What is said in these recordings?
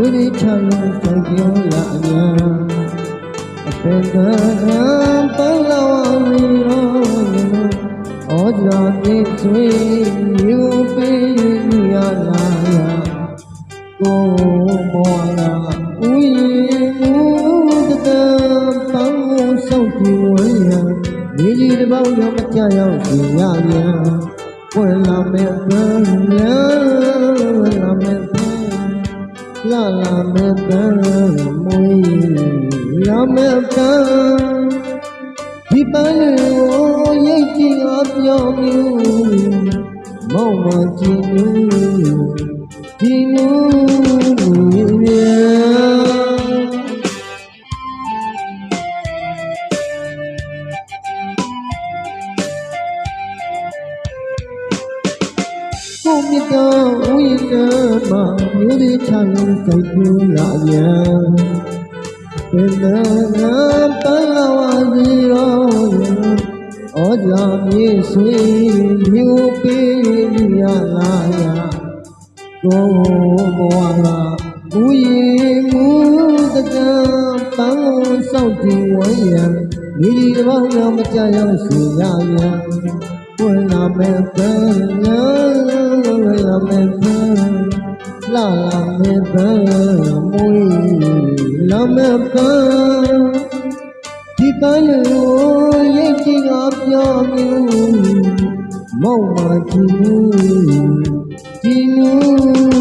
မျိုးတွေချလို့စိုက်ပြောလာများအပင်ကပန်းလာဝီရောဩဇာပြည့်စွေမျိုးပေးရလာကိုမောလာဥယျာဉ်တပန်းကိုစောင့်ကြည့်ဝရမြေကြီးတစ်ပေါက်ရောက်မကြရောက်စီရပြန်ဝင်လာမဲ့ပန်းဝင်လာမဲ့ပန်းလာလာမဲ့ပန်းမွေးလာမဲ့ပန်းဒီပန်းကိုရိတ်ကြည့်အပြောင်းမျိုးမောင်မကြည့်မျိုးဒီမျိုးကိုမြတ်တော်ဝိညာဉ်မှာမျိုးတွေချလို့စိုက်ပြလာပြန်ပင်နာပန်းလာဝစီရောဩဇာမြေဆွေမျိုးပေးရလာကိုဘဝလာဥယျာဉ်မူတကပန်းကိုစောင့်ကြည့်ဝရမြေဒီတစ်ပေါက်ရောက်မကြရောက်စီရပြန်ဝင်လာမဲ့ပန်းဝင်လာမဲ့ပန်းလာလာမဲ့ပန်းမွေးလာမဲ့ပန်းဒီပန်းကိုရိတ်ကြည့်အပြောင်းမျိုးမောင်မကြည့်ဒီမျိုး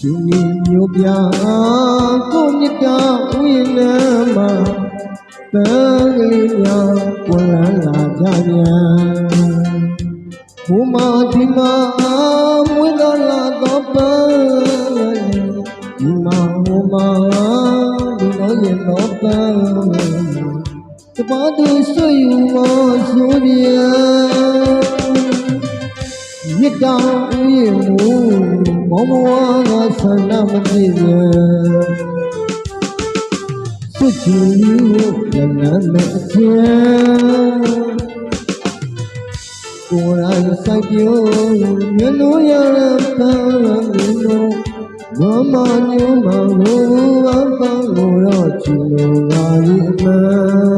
ဒီမျိုးပြကိုမြတ်တာဥယျာဉ်မှာပန်းကလေးများဝင်လာကြပြန်ဘုမာဒီမာမွေးတော်လာတော့ပန်းဒီမာဘုမာဒီတော့ရင်တော့ပန်းတပါးသူဆွေယူမဆိုးရမြတ်တာဥယျာဉ်မူမောင်မဝါကဆန္ဒမပြည့်စွချီလည်းနမ်းမဲ့အချင်းကိုယ်တိုင်စိုက်ပြုံးမြင်လို့ရတဲ့ပန်းမြင်လို့မမညို့မဟိုးအပန်းကိုတော့ချီလို့ပါလိမ့်မယ်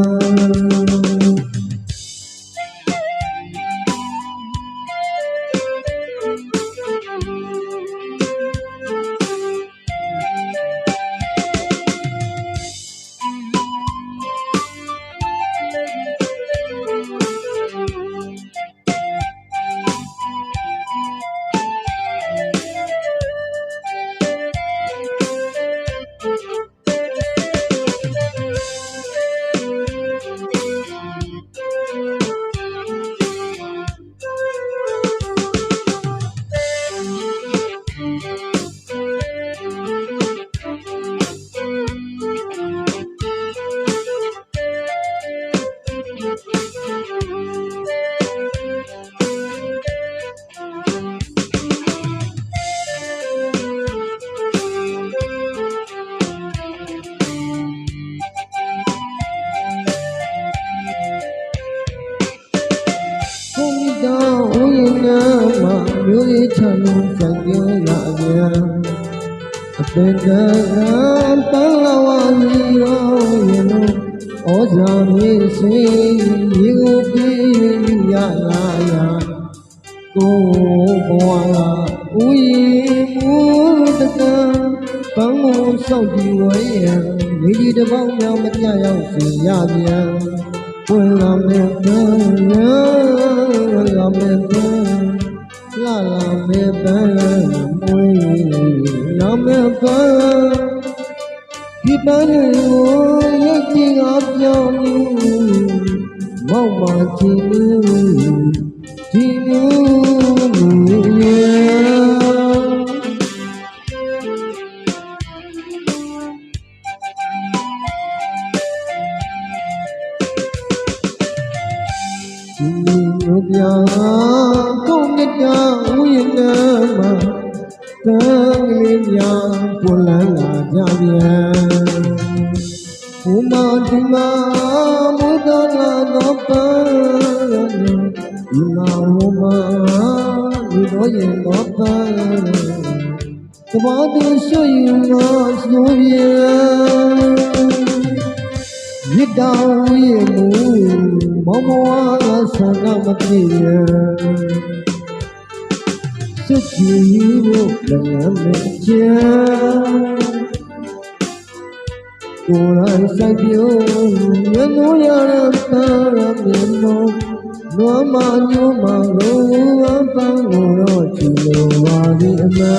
မျိုးတွေချလို့စိုက်ပြောလာပြန်အပင်ကပန်းလာဝစီရောရင်ဩဇာမြေဆွေရေကိုပေးရလာကိုဘဝလာဥယျာဉ်မူတကပန်းကိုစောင့်ကြည့်ဝရမြေကြီးတစ်ပေါက်များမကြရောက်စီရပြန်ဝင်လာမဲ့ပန်းဝင်လာမဲ့ပန်းလာလာမဲ့ပန်းမွေးလာမဲ့ပန်းဒီပန်းကိုရိတ်ကြည့်အပြောင်းမောင်မကြည့်ဒီမျိုးပြကိုမြတ်တာဥယျာဉ်မှာကံကလေးများပွန်လန်းလာကြပြန် Uma mudala no pare Ima uma Nidoye no pare Sabadu shoyu no suye Yidawi mu Momoa sanamatiye Suchi wo langameche Kurai saibyo Yanu yarantara mimo Nuama nyuma Ruwa pango Chilo wadi ama